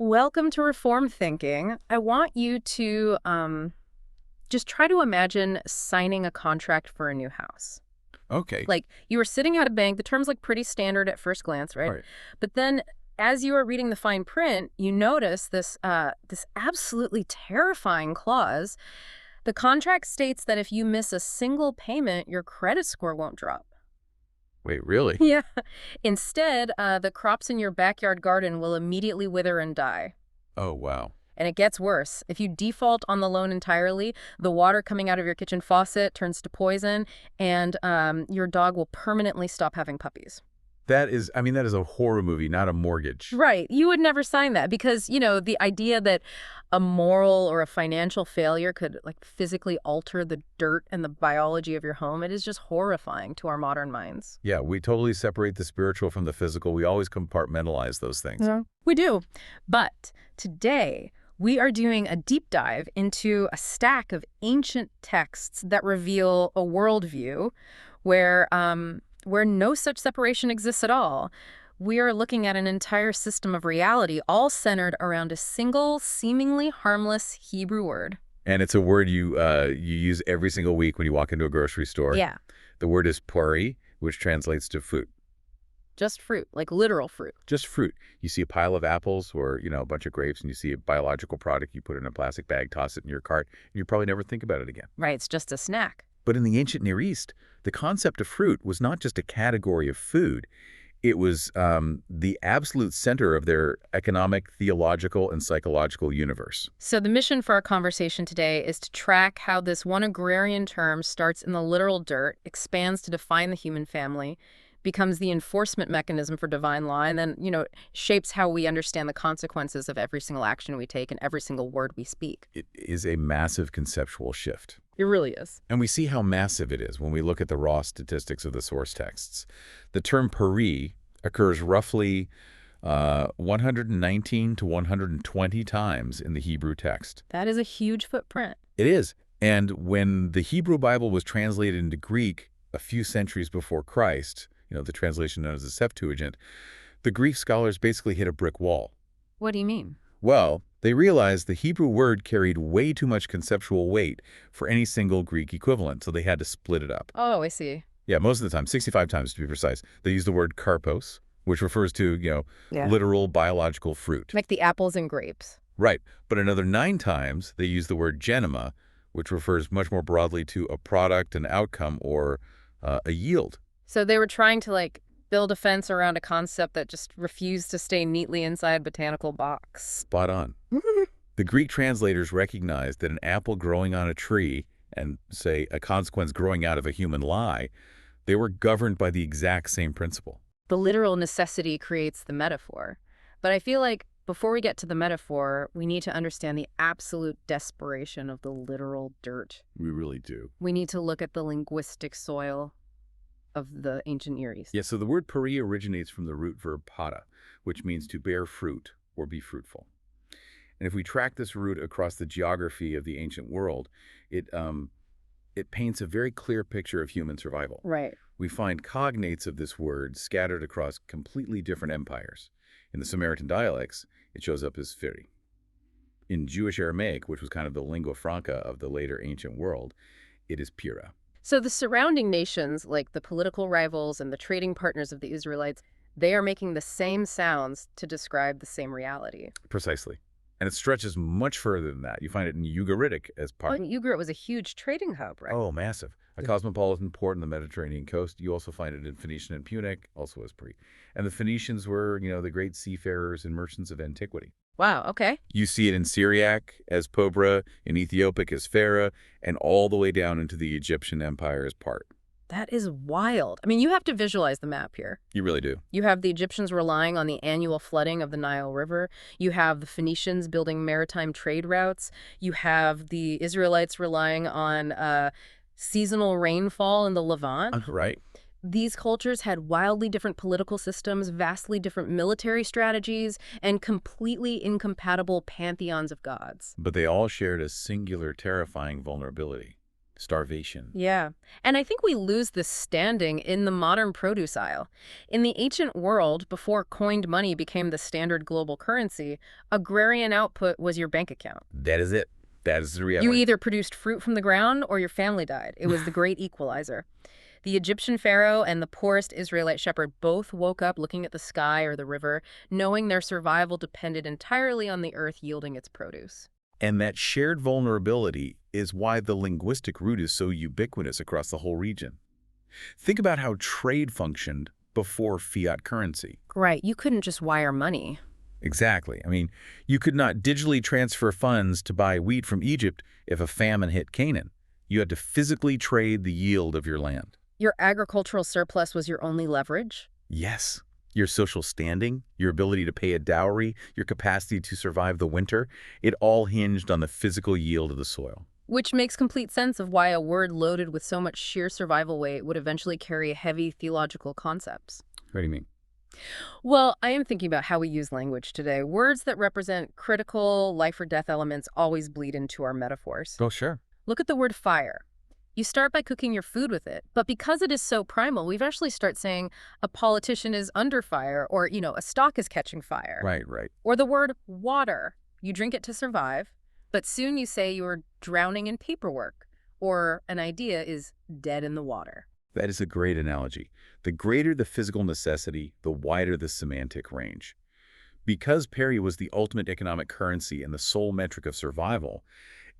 Welcome to Reform Thinking. I want you to just try to imagine signing a contract for a new house. Okay. Like you were sitting at a bank, the terms look pretty standard at first glance, right? Right. But then as you are reading the fine print, you notice this absolutely terrifying clause. The contract states that if you miss a single payment, your credit score won't drop. Wait, really? Yeah. Instead, the crops in your backyard garden will immediately wither and die. Oh, wow. And it gets worse. If you default on the loan entirely, the water coming out of your kitchen faucet turns to poison, and your dog will permanently stop having puppies. That is a horror movie, not a mortgage. Right. You would never sign that because, the idea that a moral or a financial failure could physically alter the dirt and the biology of your home, it is just horrifying to our modern minds. Yeah, we totally separate the spiritual from the physical. We always compartmentalize those things. Yeah. We do. But today, we are doing a deep dive into a stack of ancient texts that reveal a worldview where no such separation exists at all. We are looking at an entire system of reality, all centered around a single, seemingly harmless Hebrew word. And it's a word you use every single week when you walk into a grocery store. Yeah. The word is Peri, which translates to fruit. Just fruit, like literal fruit. Just fruit. You see a pile of apples or, a bunch of grapes, and you see a biological product, you put it in a plastic bag, toss it in your cart, and you probably never think about it again. Right, it's just a snack. But in the ancient Near East, the concept of fruit was not just a category of food. It was the absolute center of their economic, theological, and psychological universe. So the mission for our conversation today is to track how this one agrarian term starts in the literal dirt, expands to define the human family, becomes the enforcement mechanism for divine law, and then, shapes how we understand the consequences of every single action we take and every single word we speak. It is a massive conceptual shift. It really is. And we see how massive it is when we look at the raw statistics of the source texts. The term Peri occurs roughly 119 to 120 times in the Hebrew text. That is a huge footprint. It is. And when the Hebrew Bible was translated into Greek a few centuries before Christ, the translation known as the Septuagint, the Greek scholars basically hit a brick wall. What do you mean? Well, they realized the Hebrew word carried way too much conceptual weight for any single Greek equivalent, so they had to split it up. Oh, I see. Yeah, most of the time, 65 times to be precise, they use the word karpos, which refers to, literal biological fruit. Like the apples and grapes. Right. But another 9 times, they use the word genema, which refers much more broadly to a product, an outcome, or a yield. So they were trying to, build a fence around a concept that just refused to stay neatly inside a botanical box. Spot on. The Greek translators recognized that an apple growing on a tree and, say, a consequence growing out of a human lie, they were governed by the exact same principle. The literal necessity creates the metaphor. But I feel like before we get to the metaphor, we need to understand the absolute desperation of the literal dirt. We really do. We need to look at the linguistic soil of the ancient Near East. Yeah, so the word peri originates from the root verb parah, which means to bear fruit or be fruitful. And if we track this root across the geography of the ancient world, it paints a very clear picture of human survival. Right. We find cognates of this word scattered across completely different empires. In the Samaritan dialects, it shows up as firi. In Jewish Aramaic, which was kind of the lingua franca of the later ancient world, it is pira. So the surrounding nations, like the political rivals and the trading partners of the Israelites, they are making the same sounds to describe the same reality. Precisely. And it stretches much further than that. You find it in Ugaritic as part. Oh, Ugarit was a huge trading hub, right? Oh, massive. A cosmopolitan port on the Mediterranean coast. You also find it in Phoenician and Punic, also as Peri. And the Phoenicians were, the great seafarers and merchants of antiquity. Wow, okay. You see it in Syriac as Pobra, in Ethiopic as Phara, and all the way down into the Egyptian Empire as Part. That is wild. I mean, you have to visualize the map here. You really do. You have the Egyptians relying on the annual flooding of the Nile River. You have the Phoenicians building maritime trade routes. You have the Israelites relying on seasonal rainfall in the Levant. Right. These cultures had wildly different political systems, vastly different military strategies, and completely incompatible pantheons of gods. But they all shared a singular, terrifying vulnerability: starvation. Yeah. And I think we lose this standing in the modern produce aisle. In the ancient world, before coined money became the standard global currency, agrarian output was your bank account. That is it. That is the You reality. either produced fruit from the ground or your family died. It was the great equalizer. The Egyptian pharaoh and the poorest Israelite shepherd both woke up looking at the sky or the river, knowing their survival depended entirely on the earth yielding its produce. And that shared vulnerability is why the linguistic root is so ubiquitous across the whole region. Think about how trade functioned before fiat currency. Right, you couldn't just wire money. Exactly. I mean, you could not digitally transfer funds to buy wheat from Egypt if a famine hit Canaan. You had to physically trade the yield of your land. Your agricultural surplus was your only leverage? Yes. Your social standing, your ability to pay a dowry, your capacity to survive the winter, it all hinged on the physical yield of the soil. Which makes complete sense of why a word loaded with so much sheer survival weight would eventually carry heavy theological concepts. What do you mean? Well, I am thinking about how we use language today. Words that represent critical life or death elements always bleed into our metaphors. Oh, sure. Look at the word fire. You start by cooking your food with it, but because it is so primal, we've actually start saying a politician is under fire or, a stock is catching fire. Right, right. Or the word water. You drink it to survive, but soon you say you're drowning in paperwork or an idea is dead in the water. That is a great analogy. The greater the physical necessity, the wider the semantic range. Because Peri was the ultimate economic currency and the sole metric of survival,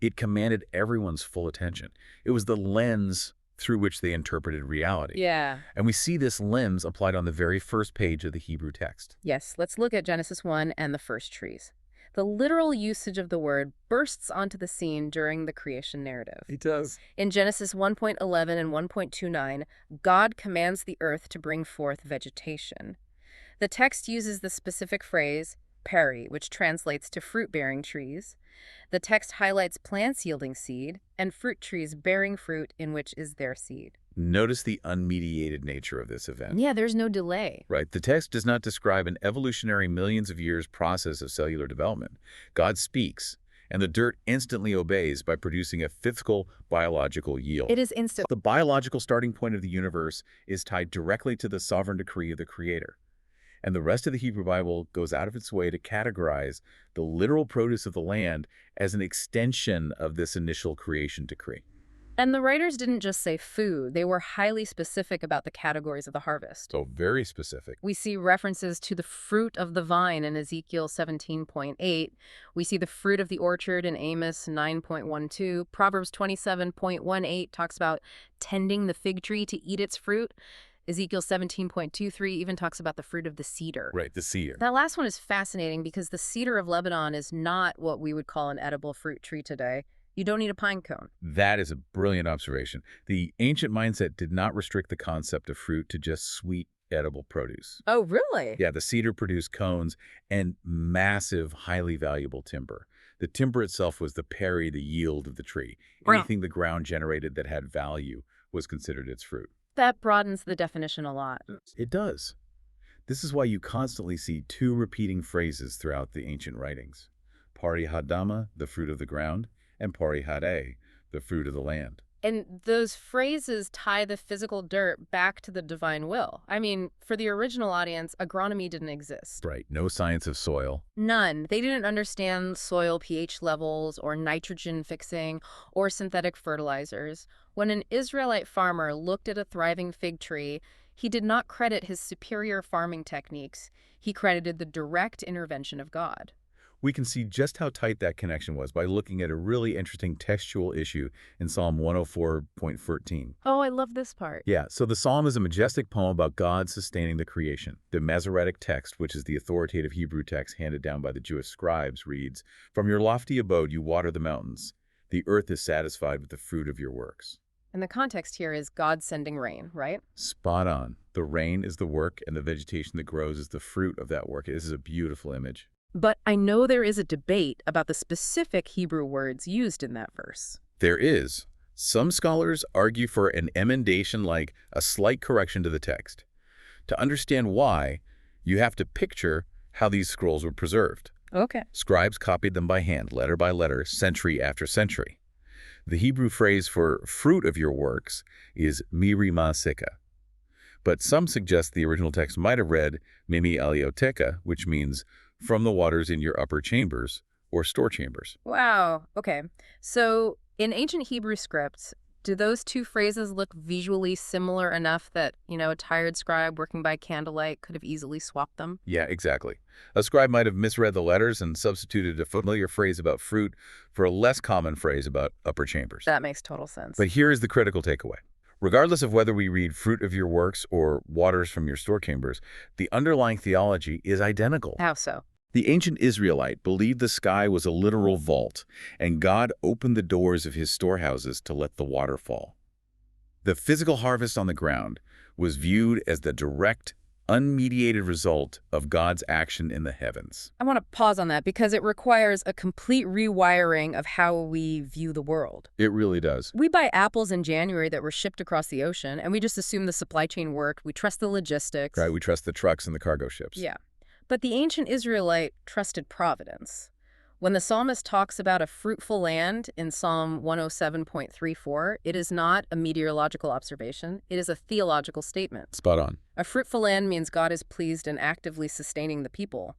it commanded everyone's full attention. It was the lens through which they interpreted reality. Yeah. And we see this lens applied on the very first page of the Hebrew text. Yes, let's look at Genesis 1 and the first trees. The literal usage of the word bursts onto the scene during the creation narrative. It does. In Genesis 1.11 and 1.29, God commands the earth to bring forth vegetation. The text uses the specific phrase, Peri, which translates to fruit-bearing trees. The text highlights plants yielding seed and fruit trees bearing fruit in which is their seed. Notice the unmediated nature of this event. Yeah, there's no delay. Right. The text does not describe an evolutionary millions of years process of cellular development. God speaks, and the dirt instantly obeys by producing a physical biological yield. It is instant. The biological starting point of the universe is tied directly to the sovereign decree of the Creator. And the rest of the Hebrew Bible goes out of its way to categorize the literal produce of the land as an extension of this initial creation decree. And the writers didn't just say food, they were highly specific about the categories of the harvest. So very specific. We see references to the fruit of the vine in Ezekiel 17.8. We see the fruit of the orchard in Amos 9.12. Proverbs 27.18 talks about tending the fig tree to eat its fruit. Ezekiel 17.23 even talks about the fruit of the cedar. Right, the cedar. That last one is fascinating because the cedar of Lebanon is not what we would call an edible fruit tree today. You don't need a pine cone. That is a brilliant observation. The ancient mindset did not restrict the concept of fruit to just sweet, edible produce. Oh, really? Yeah, the cedar produced cones and massive, highly valuable timber. The timber itself was the peri, the yield of the tree. Anything the ground generated that had value was considered its fruit. That broadens the definition a lot. It does. This is why you constantly see two repeating phrases throughout the ancient writings. Pari hadama, the fruit of the ground, and pari hade, the fruit of the land. And those phrases tie the physical dirt back to the divine will. I mean, for the original audience, agronomy didn't exist. Right, no science of soil. None. They didn't understand soil pH levels or nitrogen fixing or synthetic fertilizers. When an Israelite farmer looked at a thriving fig tree, he did not credit his superior farming techniques. He credited the direct intervention of God. We can see just how tight that connection was by looking at a really interesting textual issue in Psalm 104.13. Oh, I love this part. Yeah, so the psalm is a majestic poem about God sustaining the creation. The Masoretic text, which is the authoritative Hebrew text handed down by the Jewish scribes, reads, "From your lofty abode you water the mountains. The earth is satisfied with the fruit of your works." And the context here is God sending rain, right? Spot on. The rain is the work, and the vegetation that grows is the fruit of that work. This is a beautiful image. But I know there is a debate about the specific Hebrew words used in that verse. There is. Some scholars argue for an emendation, like a slight correction to the text. To understand why, you have to picture how these scrolls were preserved. Okay. Scribes copied them by hand, letter by letter, century after century. The Hebrew phrase for fruit of your works is miri ma'aseka, but some suggest the original text might have read mimi alioteka, which means from the waters in your upper chambers or store chambers. Wow. Okay. So in ancient Hebrew scripts, do those two phrases look visually similar enough that, a tired scribe working by candlelight could have easily swapped them? Yeah, exactly. A scribe might have misread the letters and substituted a familiar phrase about fruit for a less common phrase about upper chambers. That makes total sense. But here is the critical takeaway. Regardless of whether we read fruit of your works or waters from your store chambers, the underlying theology is identical. How so? The ancient Israelite believed the sky was a literal vault, and God opened the doors of his storehouses to let the water fall. The physical harvest on the ground was viewed as the direct, unmediated result of God's action in the heavens. I want to pause on that because it requires a complete rewiring of how we view the world. It really does. We buy apples in January that were shipped across the ocean, and we just assume the supply chain worked. We trust the logistics. Right, we trust the trucks and the cargo ships. Yeah. But the ancient Israelite trusted providence. When the psalmist talks about a fruitful land in Psalm 107.34, it is not a meteorological observation. It is a theological statement. Spot on. A fruitful land means God is pleased and actively sustaining the people.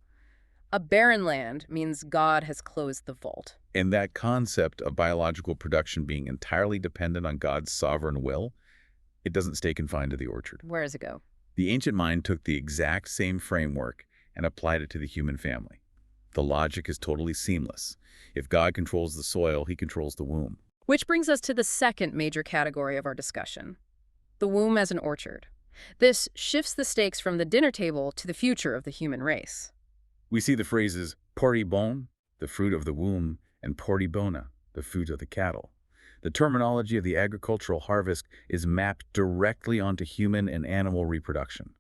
A barren land means God has closed the vault. And that concept of biological production being entirely dependent on God's sovereign will, it doesn't stay confined to the orchard. Where does it go? The ancient mind took the exact same framework and applied it to the human family. The logic is totally seamless. If God controls the soil, he controls the womb. Which brings us to the second major category of our discussion, the womb as an orchard. This shifts the stakes from the dinner table to the future of the human race. We see the phrases pori bon, the fruit of the womb, and pori bona, the fruit of the cattle. The terminology of the agricultural harvest is mapped directly onto human and animal reproduction.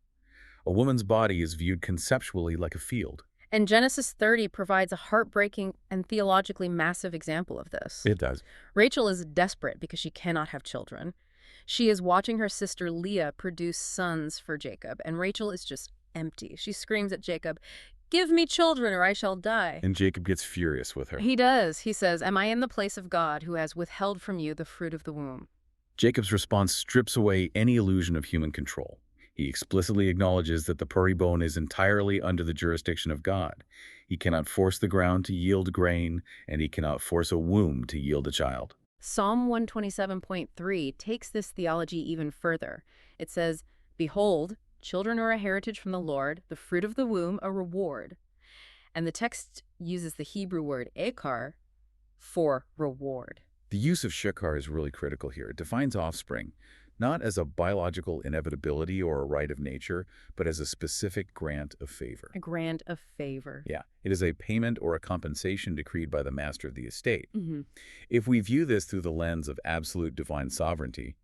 A woman's body is viewed conceptually like a field. And Genesis 30 provides a heartbreaking and theologically massive example of this. It does. Rachel is desperate because she cannot have children. She is watching her sister Leah produce sons for Jacob, and Rachel is just empty. She screams at Jacob, "Give me children or I shall die." And Jacob gets furious with her. He does. He says, "Am I in the place of God who has withheld from you the fruit of the womb?" Jacob's response strips away any illusion of human control. He explicitly acknowledges that the peri bon is entirely under the jurisdiction of God. He cannot force the ground to yield grain, and he cannot force a womb to yield a child. Psalm 127.3 takes this theology even further. It says, "Behold, children are a heritage from the Lord, the fruit of the womb a reward." And the text uses the Hebrew word ekar for reward. The use of shekar is really critical here. It defines offspring, not as a biological inevitability or a right of nature, but as a specific grant of favor. A grant of favor. Yeah, it is a payment or a compensation decreed by the master of the estate. Mm-hmm. If we view this through the lens of absolute divine sovereignty,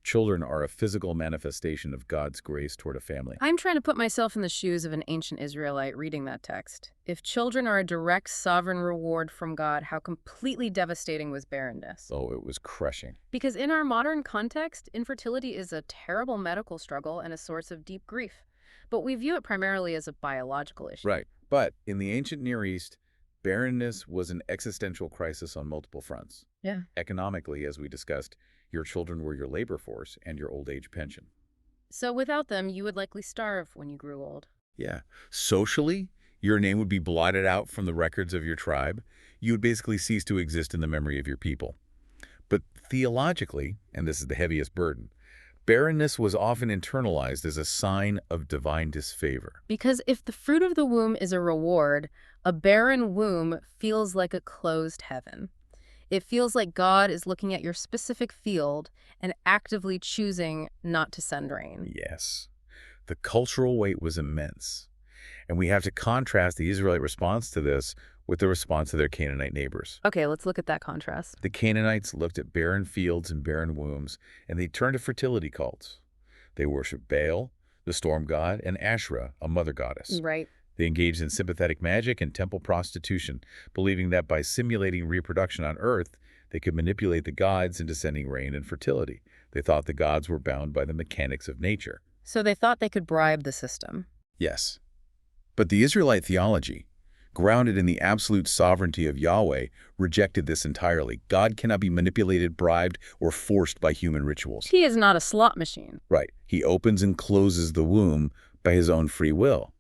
children are a physical manifestation of God's grace toward a family. I'm trying to put myself in the shoes of an ancient Israelite reading that text. If children are a direct sovereign reward from God, how completely devastating was barrenness? Oh, it was crushing. Because in our modern context, infertility is a terrible medical struggle and a source of deep grief. But we view it primarily as a biological issue. Right. But in the ancient Near East, barrenness was an existential crisis on multiple fronts. Yeah. Economically, as we discussed, your children were your labor force and your old age pension. So without them, you would likely starve when you grew old. Yeah. Socially, your name would be blotted out from the records of your tribe. You would basically cease to exist in the memory of your people. But theologically, and this is the heaviest burden, barrenness was often internalized as a sign of divine disfavor. Because if the fruit of the womb is a reward, a barren womb feels like a closed heaven. It feels like God is looking at your specific field and actively choosing not to send rain. Yes. The cultural weight was immense. And we have to contrast the Israelite response to this with the response of their Canaanite neighbors. Okay, let's look at that contrast. The Canaanites looked at barren fields and barren wombs, and they turned to fertility cults. They worshiped Baal, the storm god, and Asherah, a mother goddess. Right. They engaged in sympathetic magic and temple prostitution, believing that by simulating reproduction on earth, they could manipulate the gods into sending rain and fertility. They thought the gods were bound by the mechanics of nature. So they thought they could bribe the system. Yes. But the Israelite theology, grounded in the absolute sovereignty of Yahweh, rejected this entirely. God cannot be manipulated, bribed, or forced by human rituals. He is not a slot machine. Right. He opens and closes the womb by his own free will.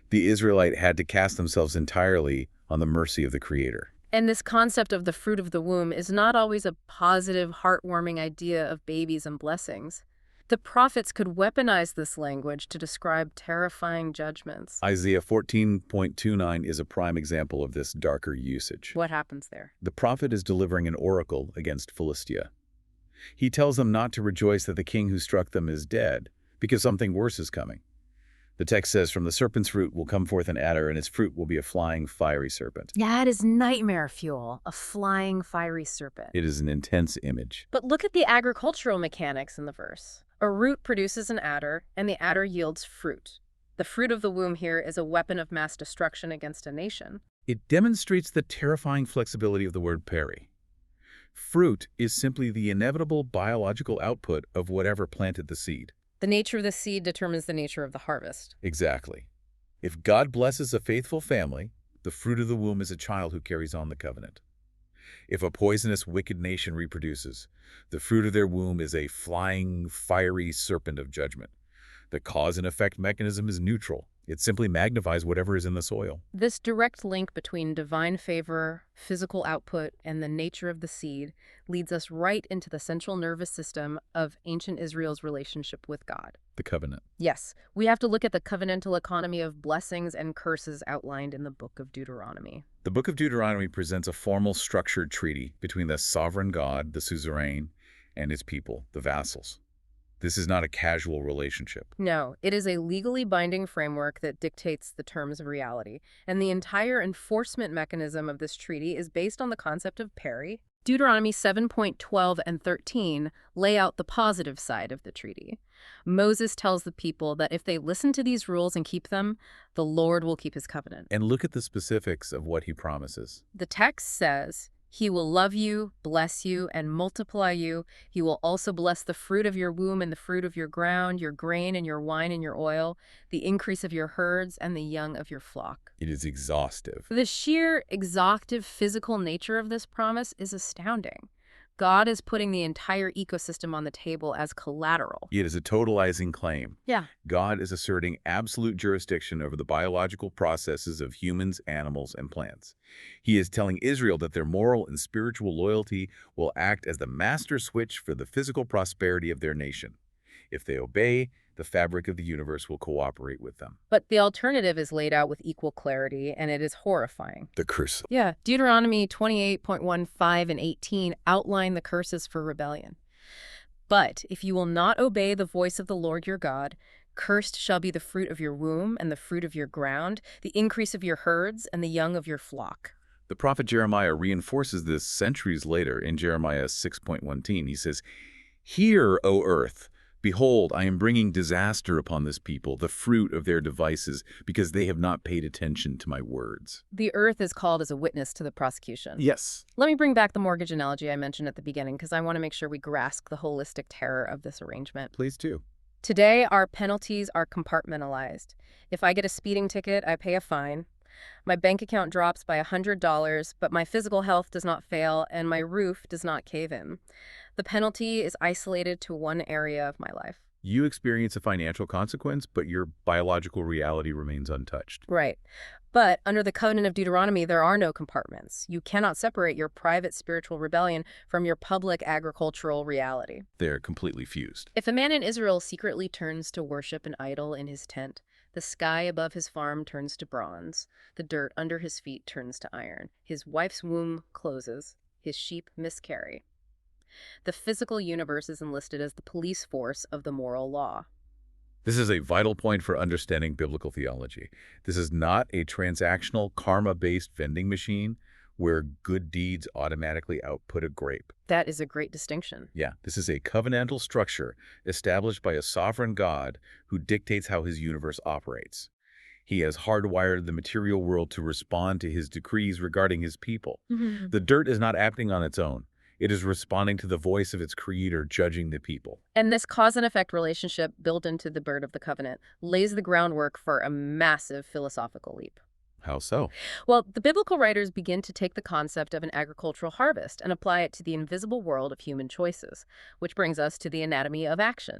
The Israelite had to cast themselves entirely on the mercy of the Creator. And this concept of the fruit of the womb is not always a positive, heartwarming idea of babies and blessings. The prophets could weaponize this language to describe terrifying judgments. Isaiah 14.29 is a prime example of this darker usage. What happens there? The prophet is delivering an oracle against Philistia. He tells them not to rejoice that the king who struck them is dead, because something worse is coming. The text says, "From the serpent's fruit will come forth an adder, and its fruit will be a flying, fiery serpent." That is nightmare fuel, a flying, fiery serpent. It is an intense image. But look at the agricultural mechanics in the verse. A root produces an adder, and the adder yields fruit. The fruit of the womb here is a weapon of mass destruction against a nation. It demonstrates the terrifying flexibility of the word Peri. Fruit is simply the inevitable biological output of whatever planted the seed. The nature of the seed determines the nature of the harvest. Exactly. If God blesses a faithful family, the fruit of the womb is a child who carries on the covenant. If a poisonous, wicked nation reproduces, the fruit of their womb is a flying, fiery serpent of judgment. The cause and effect mechanism is neutral. It simply magnifies whatever is in the soil. This direct link between divine favor, physical output, and the nature of the seed leads us right into the central nervous system of ancient Israel's relationship with God. The covenant. Yes, we have to look at the covenantal economy of blessings and curses outlined in the book of Deuteronomy. The book of Deuteronomy presents a formal, structured treaty between the sovereign God, the suzerain, and his people, the vassals. This is not a casual relationship. No, it is a legally binding framework that dictates the terms of reality, and the entire enforcement mechanism of this treaty is based on the concept of Peri. Deuteronomy 7.12 and 13 lay out the positive side of the treaty. Moses tells the people that if they listen to these rules and keep them, the Lord will keep his covenant. And look at the specifics of what he promises. The text says, "He will love you, bless you, and multiply you. He will also bless the fruit of your womb and the fruit of your ground, your grain and your wine and your oil, the increase of your herds and the young of your flock." It is exhaustive. The sheer exhaustive physical nature of this promise is astounding. God is putting the entire ecosystem on the table as collateral. It is a totalizing claim. Yeah. God is asserting absolute jurisdiction over the biological processes of humans, animals, and plants. He is telling Israel that their moral and spiritual loyalty will act as the master switch for the physical prosperity of their nation. If they obey, the fabric of the universe will cooperate with them. But the alternative is laid out with equal clarity, and it is horrifying. The curse. Yeah, Deuteronomy 28.15 and 18 outline the curses for rebellion. "But if you will not obey the voice of the Lord your God, cursed shall be the fruit of your womb and the fruit of your ground, the increase of your herds and the young of your flock." The prophet Jeremiah reinforces this centuries later in Jeremiah 6.1. He says, "Hear, O earth, behold, I am bringing disaster upon this people, the fruit of their devices, because they have not paid attention to my words." The earth is called as a witness to the prosecution. Yes. Let me bring back the mortgage analogy I mentioned at the beginning, because I want to make sure we grasp the holistic terror of this arrangement. Please do. Today, our penalties are compartmentalized. If I get a speeding ticket, I pay a fine. My bank account drops by $100, but my physical health does not fail and my roof does not cave in. The penalty is isolated to one area of my life. You experience a financial consequence, but your biological reality remains untouched. Right. But under the covenant of Deuteronomy, there are no compartments. You cannot separate your private spiritual rebellion from your public agricultural reality. They're completely fused. If a man in Israel secretly turns to worship an idol in his tent, the sky above his farm turns to bronze, the dirt under his feet turns to iron, his wife's womb closes, his sheep miscarry. The physical universe is enlisted as the police force of the moral law. This is a vital point for understanding biblical theology. This is not a transactional, karma-based vending machine where good deeds automatically output a grape. That is a great distinction. Yeah, this is a covenantal structure established by a sovereign God who dictates how his universe operates. He has hardwired the material world to respond to his decrees regarding his people. The dirt is not acting on its own. It is responding to the voice of its creator, judging the people. And this cause and effect relationship built into the bird of the covenant lays the groundwork for a massive philosophical leap. How so? Well, the biblical writers begin to take the concept of an agricultural harvest and apply it to the invisible world of human choices, which brings us to the anatomy of action.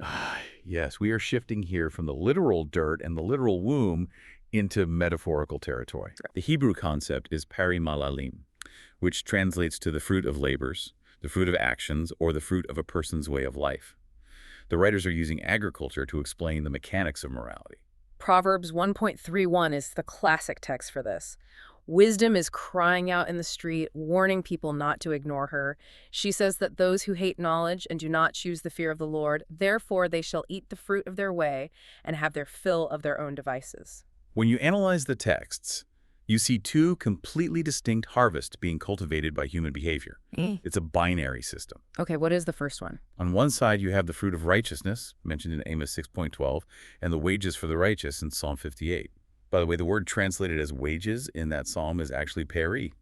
Yes, we are shifting here from the literal dirt and the literal womb into metaphorical territory. The Hebrew concept is peri malalim, which translates to the fruit of labors, the fruit of actions, or the fruit of a person's way of life. The writers are using agriculture to explain the mechanics of morality. Proverbs 1.31 is the classic text for this. Wisdom is crying out in the street, warning people not to ignore her. She says that those who hate knowledge and do not choose the fear of the Lord, therefore they shall eat the fruit of their way and have their fill of their own devices. When you analyze the texts, you see two completely distinct harvests being cultivated by human behavior. It's a binary system. Okay, what is the first one? On one side, you have the fruit of righteousness, mentioned in Amos 6.12, and the wages for the righteous in Psalm 58. By the way, the word translated as wages in that psalm is actually peri.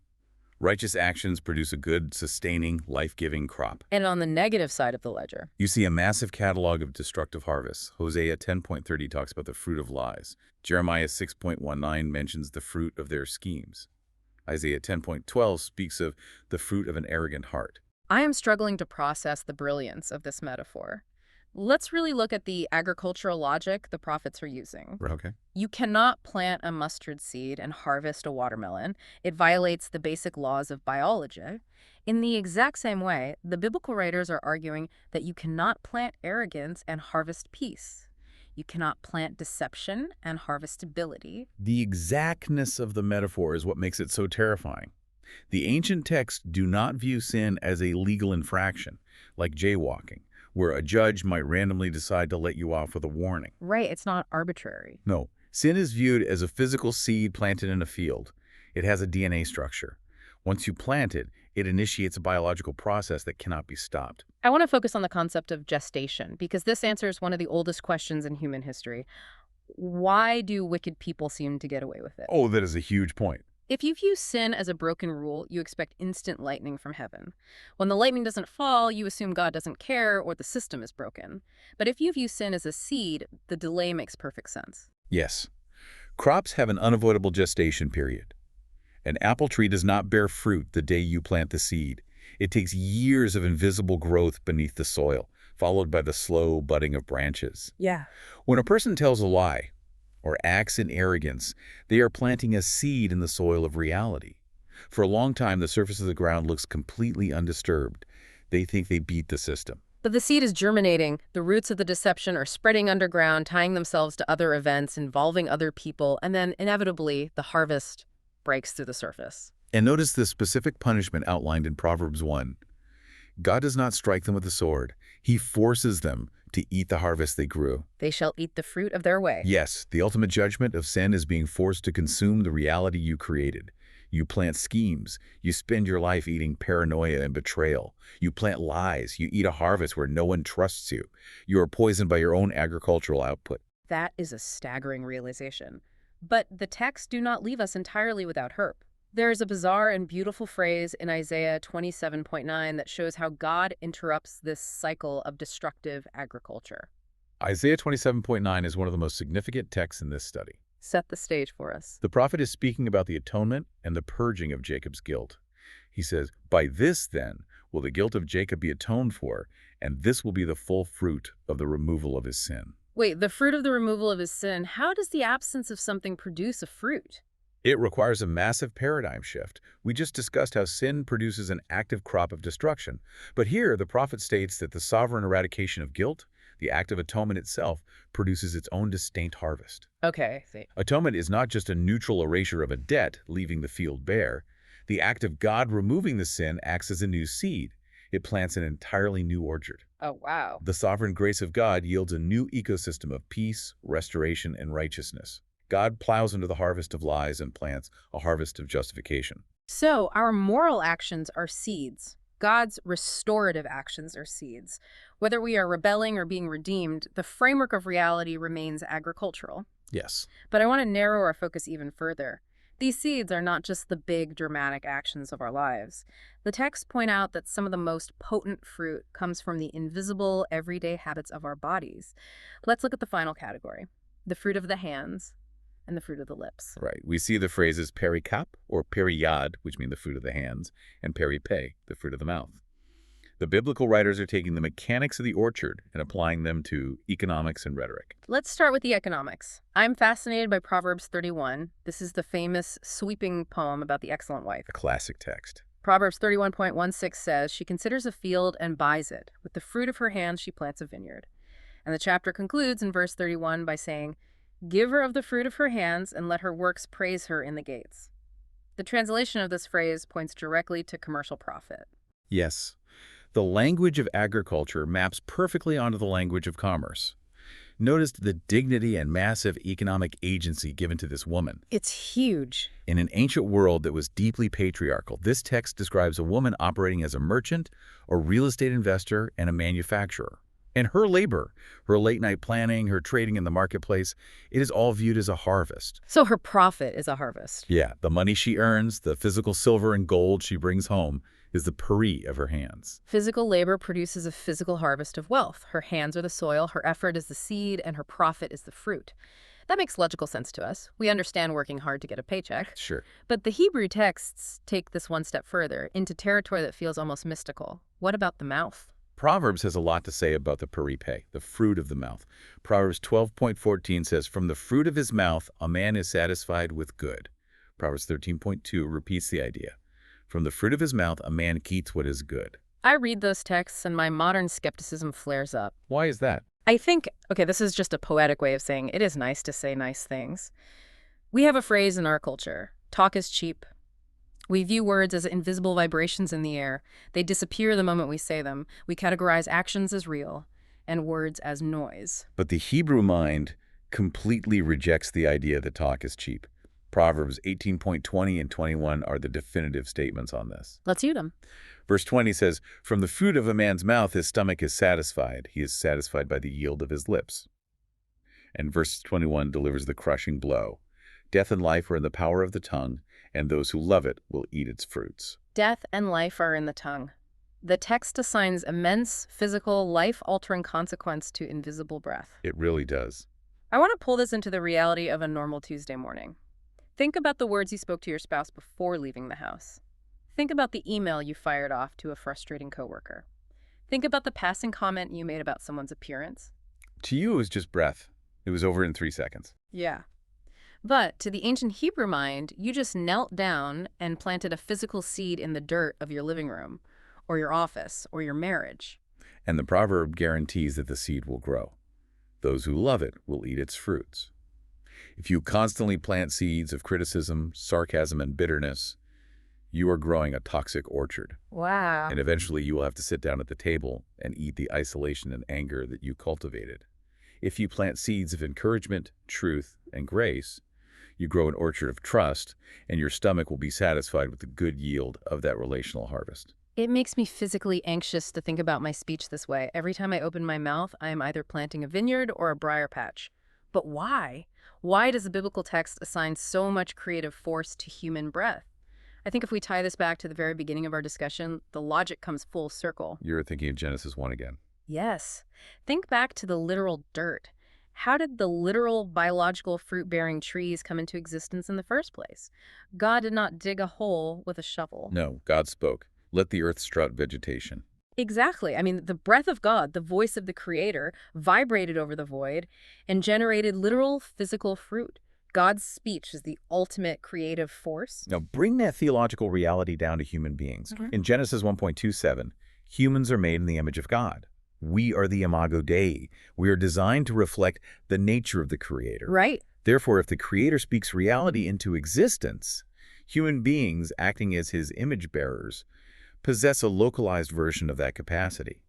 Righteous actions produce a good, sustaining, life-giving crop. And on the negative side of the ledger? You see a massive catalog of destructive harvests. Hosea 10.30 talks about the fruit of lies. Jeremiah 6.19 mentions the fruit of their schemes. Isaiah 10.12 speaks of the fruit of an arrogant heart. I am struggling to process the brilliance of this metaphor. Let's really look at the agricultural logic the prophets are using. Okay. You cannot plant a mustard seed and harvest a watermelon. It violates the basic laws of biology. In the exact same way, the biblical writers are arguing that you cannot plant arrogance and harvest peace. You cannot plant deception and harvest ability. The exactness of the metaphor is what makes it so terrifying. The ancient texts do not view sin as a legal infraction, like jaywalking, where a judge might randomly decide to let you off with a warning. Right, it's not arbitrary. No, sin is viewed as a physical seed planted in a field. It has a DNA structure. Once you plant it, it initiates a biological process that cannot be stopped. I want to focus on the concept of gestation, because this answers one of the oldest questions in human history. Why do wicked people seem to get away with it? Oh, that is a huge point. If you view sin as a broken rule, you expect instant lightning from heaven. When the lightning doesn't fall, you assume God doesn't care or the system is broken. But if you view sin as a seed, the delay makes perfect sense. Yes. Crops have an unavoidable gestation period. An apple tree does not bear fruit the day you plant the seed. It takes years of invisible growth beneath the soil, followed by the slow budding of branches. Yeah. When a person tells a lie or acts in arrogance, they are planting a seed in the soil of reality. For a long time, the surface of the ground looks completely undisturbed. They think they beat the system. But the seed is germinating. The roots of the deception are spreading underground, tying themselves to other events, involving other people, and then inevitably the harvest breaks through the surface. And notice the specific punishment outlined in Proverbs 1. God does not strike them with the sword. He forces them to eat the harvest they grew. They shall eat the fruit of their way. Yes, the ultimate judgment of sin is being forced to consume the reality you created. You plant schemes. You spend your life eating paranoia and betrayal. You plant lies. You eat a harvest where no one trusts you. You are poisoned by your own agricultural output. That is a staggering realization. But the texts do not leave us entirely without hope. There is a bizarre and beautiful phrase in Isaiah 27.9 that shows how God interrupts this cycle of destructive agriculture. Isaiah 27.9 is one of the most significant texts in this study. Set the stage for us. The prophet is speaking about the atonement and the purging of Jacob's guilt. He says, "By this, then, will the guilt of Jacob be atoned for, and this will be the full fruit of the removal of his sin." Wait, the fruit of the removal of his sin, how does the absence of something produce a fruit? It requires a massive paradigm shift. We just discussed how sin produces an active crop of destruction. But here, the prophet states that the sovereign eradication of guilt, the act of atonement itself, produces its own distinct harvest. Okay. Atonement is not just a neutral erasure of a debt, leaving the field bare. The act of God removing the sin acts as a new seed. It plants an entirely new orchard. Oh, wow. The sovereign grace of God yields a new ecosystem of peace, restoration, and righteousness. God plows into the harvest of lies and plants a harvest of justification. So our moral actions are seeds. God's restorative actions are seeds. Whether we are rebelling or being redeemed, the framework of reality remains agricultural. Yes. But I want to narrow our focus even further. These seeds are not just the big, dramatic actions of our lives. The texts point out that some of the most potent fruit comes from the invisible, everyday habits of our bodies. Let's look at the final category, the fruit of the hands. and the fruit of the lips. Right. We see the phrases perikap or period, which mean the fruit of the hands, and peripe, the fruit of the mouth. The biblical writers are taking the mechanics of the orchard and applying them to economics and rhetoric. Let's start with the economics. I'm fascinated by Proverbs 31. This is the famous sweeping poem about the excellent wife. A classic text. Proverbs 31.16 says, "She considers a field and buys it. With the fruit of her hands she plants a vineyard." And the chapter concludes in verse 31 by saying, "Give her of the fruit of her hands, and let her works praise her in the gates." The translation of this phrase points directly to commercial profit. Yes. The language of agriculture maps perfectly onto the language of commerce. Notice the dignity and massive economic agency given to this woman. It's huge. In an ancient world that was deeply patriarchal, this text describes a woman operating as a merchant, a real estate investor, and a manufacturer. And her labor, her late-night planning, her trading in the marketplace, it is all viewed as a harvest. So her profit is a harvest. Yeah, the money she earns, the physical silver and gold she brings home, is the peri of her hands. Physical labor produces a physical harvest of wealth. Her hands are the soil, her effort is the seed, and her profit is the fruit. That makes logical sense to us. We understand working hard to get a paycheck. Sure. But the Hebrew texts take this one step further, into territory that feels almost mystical. What about the mouth? Proverbs has a lot to say about the peripe, the fruit of the mouth. Proverbs 12.14 says, "From the fruit of his mouth a man is satisfied with good." Proverbs 13.2 repeats the idea. From the fruit of his mouth a man eats what is good. I read those texts and my modern skepticism flares up. Why is that? I think, okay, this is just a poetic way of saying it is nice to say nice things. We have a phrase in our culture, talk is cheap. We view words as invisible vibrations in the air. They disappear the moment we say them. We categorize actions as real and words as noise. But the Hebrew mind completely rejects the idea that talk is cheap. Proverbs 18.20 and 21 are the definitive statements on this. Let's hear them. Verse 20 says, "From the fruit of a man's mouth his stomach is satisfied. He is satisfied by the yield of his lips." And verse 21 delivers the crushing blow. "Death and life are in the power of the tongue, and those who love it will eat its fruits." Death and life are in the tongue. The text assigns immense physical, life-altering consequence to invisible breath. It really does. I want to pull this into the reality of a normal Tuesday morning. Think about the words you spoke to your spouse before leaving the house. Think about the email you fired off to a frustrating coworker. Think about the passing comment you made about someone's appearance. To you, it was just breath. It was over in 3 seconds. Yeah. But to the ancient Hebrew mind, you just knelt down and planted a physical seed in the dirt of your living room, or your office, or your marriage. And the proverb guarantees that the seed will grow. Those who love it will eat its fruits. If you constantly plant seeds of criticism, sarcasm, and bitterness, you are growing a toxic orchard. Wow. And eventually you will have to sit down at the table and eat the isolation and anger that you cultivated. If you plant seeds of encouragement, truth, and grace, you grow an orchard of trust, and your stomach will be satisfied with the good yield of that relational harvest. It makes me physically anxious to think about my speech this way. Every time I open my mouth, I am either planting a vineyard or a briar patch. But why? Why does the biblical text assign so much creative force to human breath? I think if we tie this back to the very beginning of our discussion, the logic comes full circle. You're thinking of Genesis 1 again. Yes. Think back to the literal dirt. How did the literal biological fruit-bearing trees come into existence in the first place? God did not dig a hole with a shovel. No, God spoke. Let the earth strut vegetation. Exactly. I mean, the breath of God, the voice of the Creator, vibrated over the void and generated literal physical fruit. God's speech is the ultimate creative force. Now bring that theological reality down to human beings. Mhm. In Genesis 1.27, humans are made in the image of God. We are the imago Dei. We are designed to reflect the nature of the Creator. Right. Therefore, if the Creator speaks reality into existence, human beings, acting as his image bearers, possess a localized version of that capacity.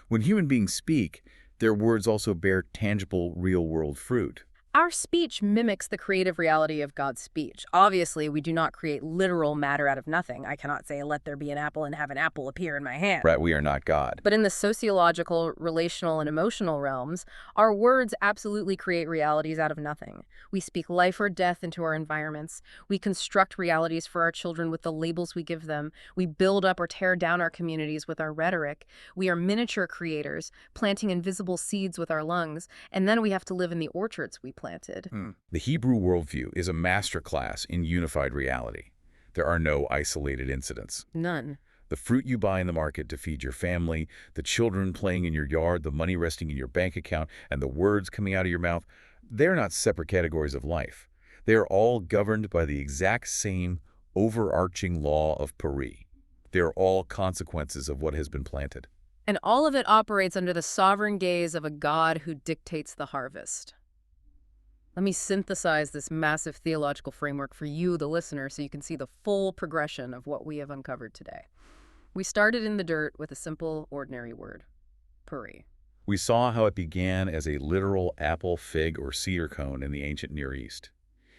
When human beings speak, their words also bear tangible, real-world fruit. Our speech mimics the creative reality of God's speech. Obviously, we do not create literal matter out of nothing. I cannot say, let there be an apple and have an apple appear in my hand. Right, we are not God. But in the sociological, relational, and emotional realms, our words absolutely create realities out of nothing. We speak life or death into our environments. We construct realities for our children with the labels we give them. We build up or tear down our communities with our rhetoric. We are miniature creators, planting invisible seeds with our lungs, and then we have to live in the orchards we plant. planted. The Hebrew worldview is a masterclass in unified reality. There are no isolated incidents. None. The fruit you buy in the market to feed your family, the children playing in your yard, the money resting in your bank account, and the words coming out of your mouth, they're not separate categories of life. They are all governed by the exact same overarching law of Peri. They are all consequences of what has been planted. And all of it operates under the sovereign gaze of a God who dictates the harvest. Let me synthesize this massive theological framework for you, the listener, so you can see the full progression of what we have uncovered today. We started in the dirt with a simple, ordinary word, peri. We saw how it began as a literal apple, fig, or cedar cone in the ancient Near East.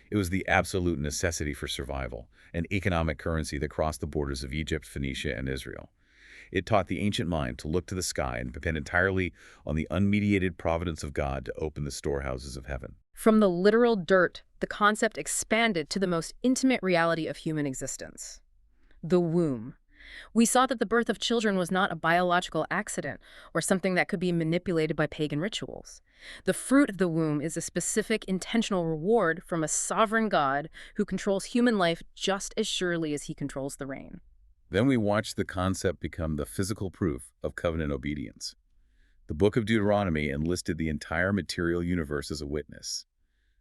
It was the absolute necessity for survival, an economic currency that crossed the borders of Egypt, Phoenicia, and Israel. It taught the ancient mind to look to the sky and depend entirely on the unmediated providence of God to open the storehouses of heaven. From the literal dirt, the concept expanded to the most intimate reality of human existence, the womb. We saw that the birth of children was not a biological accident or something that could be manipulated by pagan rituals. The fruit of the womb is a specific, intentional reward from a sovereign God who controls human life just as surely as he controls the rain. Then we watched the concept become the physical proof of covenant obedience. The book of Deuteronomy enlisted the entire material universe as a witness.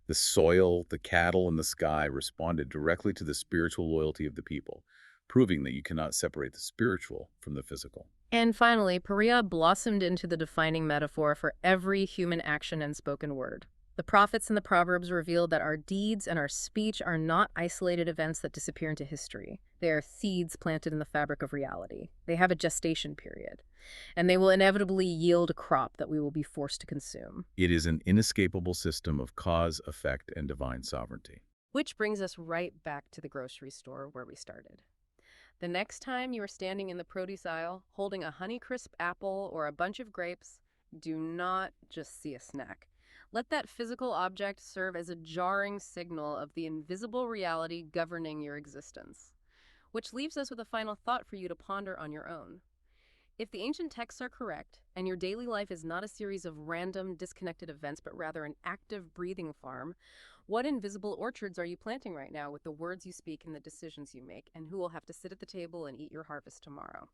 The soil, the cattle, and the sky responded directly to the spiritual loyalty of the people, proving that you cannot separate the spiritual from the physical. And finally, Perea blossomed into the defining metaphor for every human action and spoken word. The prophets and the proverbs revealed that our deeds and our speech are not isolated events that disappear into history. They are seeds planted in the fabric of reality. They have a gestation period, and they will inevitably yield a crop that we will be forced to consume. It is an inescapable system of cause, effect, and divine sovereignty. Which brings us right back to the grocery store where we started. The next time you are standing in the produce aisle holding a Honeycrisp apple or a bunch of grapes, do not just see a snack. Let that physical object serve as a jarring signal of the invisible reality governing your existence. Which leaves us with a final thought for you to ponder on your own. If the ancient texts are correct, and your daily life is not a series of random, disconnected events, but rather an active, breathing farm, what invisible orchards are you planting right now with the words you speak and the decisions you make, and who will have to sit at the table and eat your harvest tomorrow?